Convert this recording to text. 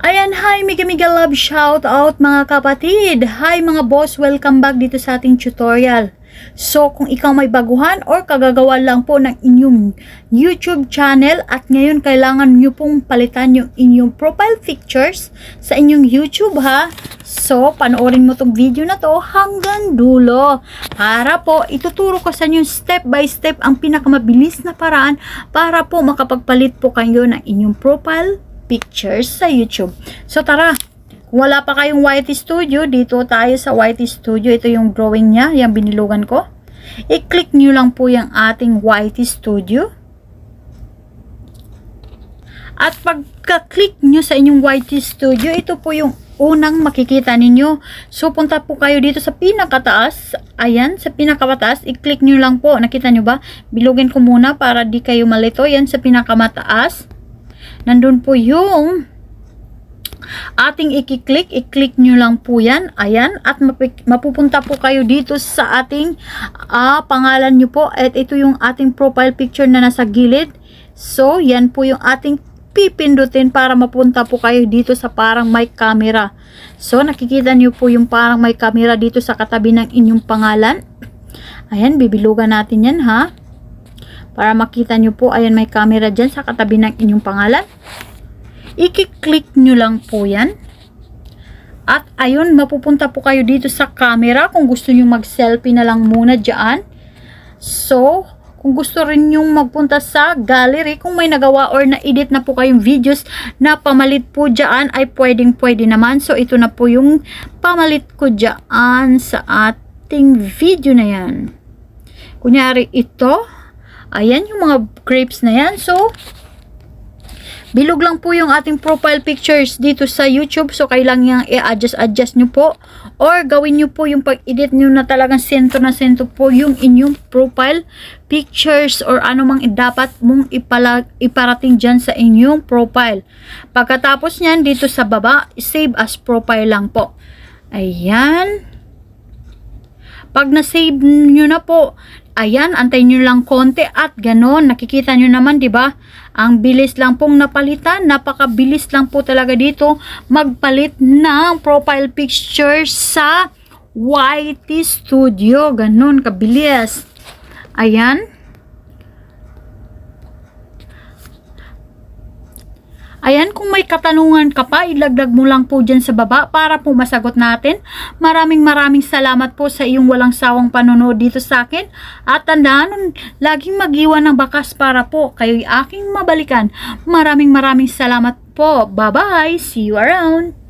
Ayan, hi, mega mega love shout out mga kapatid. Hi mga boss, welcome back dito sa ating tutorial. So, kung ikaw may baguhan or kagagawa lang po ng inyong YouTube channel at ngayon kailangan nyo pong palitan yung inyong profile pictures sa inyong YouTube ha. So, panoorin mo tong video na to hanggang dulo. Para po, ituturo ko sa inyo step by step ang pinakamabilis na paraan para po makapagpalit po kayo ng inyong profile pictures sa YouTube. So, tara! Kung wala pa kayong YT Studio, dito tayo sa YT Studio. Ito yung drawing niya, yung binilugan ko. I-click nyo lang po yung ating YT Studio. At pagka-click nyo sa inyong YT Studio, ito po yung unang makikita ninyo. So, punta po kayo dito sa pinakataas. Ayan, sa pinakataas, i-click nyo lang po. Nakita nyo ba? Bilugin ko muna para di kayo malito. Yan, sa pinakamataas. Nandun po yung ating i-click nyo lang po yan. Ayan, at mapupunta po kayo dito sa ating pangalan nyo po. At ito yung ating profile picture na nasa gilid. So, yan po yung ating pipindutin para mapunta po kayo dito sa parang may camera. So, nakikita nyo po yung parang may camera dito sa katabi ng inyong pangalan. Ayan, bibilugan natin yan ha. Para makita nyo po, ayan may camera dyan sa katabi ng inyong pangalan. I-click nyo lang po yan. At ayun, mapupunta po kayo dito sa camera kung gusto nyo mag-selfie na lang muna dyan. So, kung gusto rin nyo magpunta sa gallery, kung may nagawa or na-edit na po kayong videos na pamalit po dyan, ay pwedeng-pwede naman. So, ito na po yung pamalit ko dyan sa ating video na yan. Kunyari ito, ayan yung mga grapes na yan. So, bilog lang po yung ating profile pictures dito sa YouTube. So, kailangan i-adjust nyo po. Or, gawin nyo po yung pag-edit nyo na talagang sento na sento po yung inyong profile pictures or ano mang dapat mong iparating dyan sa inyong profile. Pagkatapos nyan, dito sa baba, save as profile lang po. Ayan. Pag na-save nyo na po, ayan, antayin nyo lang konti at ganon. Nakikita nyo naman, di ba? Ang bilis lang pong napalitan. Napakabilis lang po talaga dito magpalit ng profile picture sa YT Studio. Ganon, kabilis. Ayan. Ayan, kung may katanungan ka pa, ilagdag mo lang po dyan sa baba para po masagot natin. Maraming salamat po sa iyong walang sawang panonood dito sa akin. At tandaan, laging mag-iwan ng bakas para po kayo'y aking mabalikan. Maraming salamat po. Bye-bye. See you around.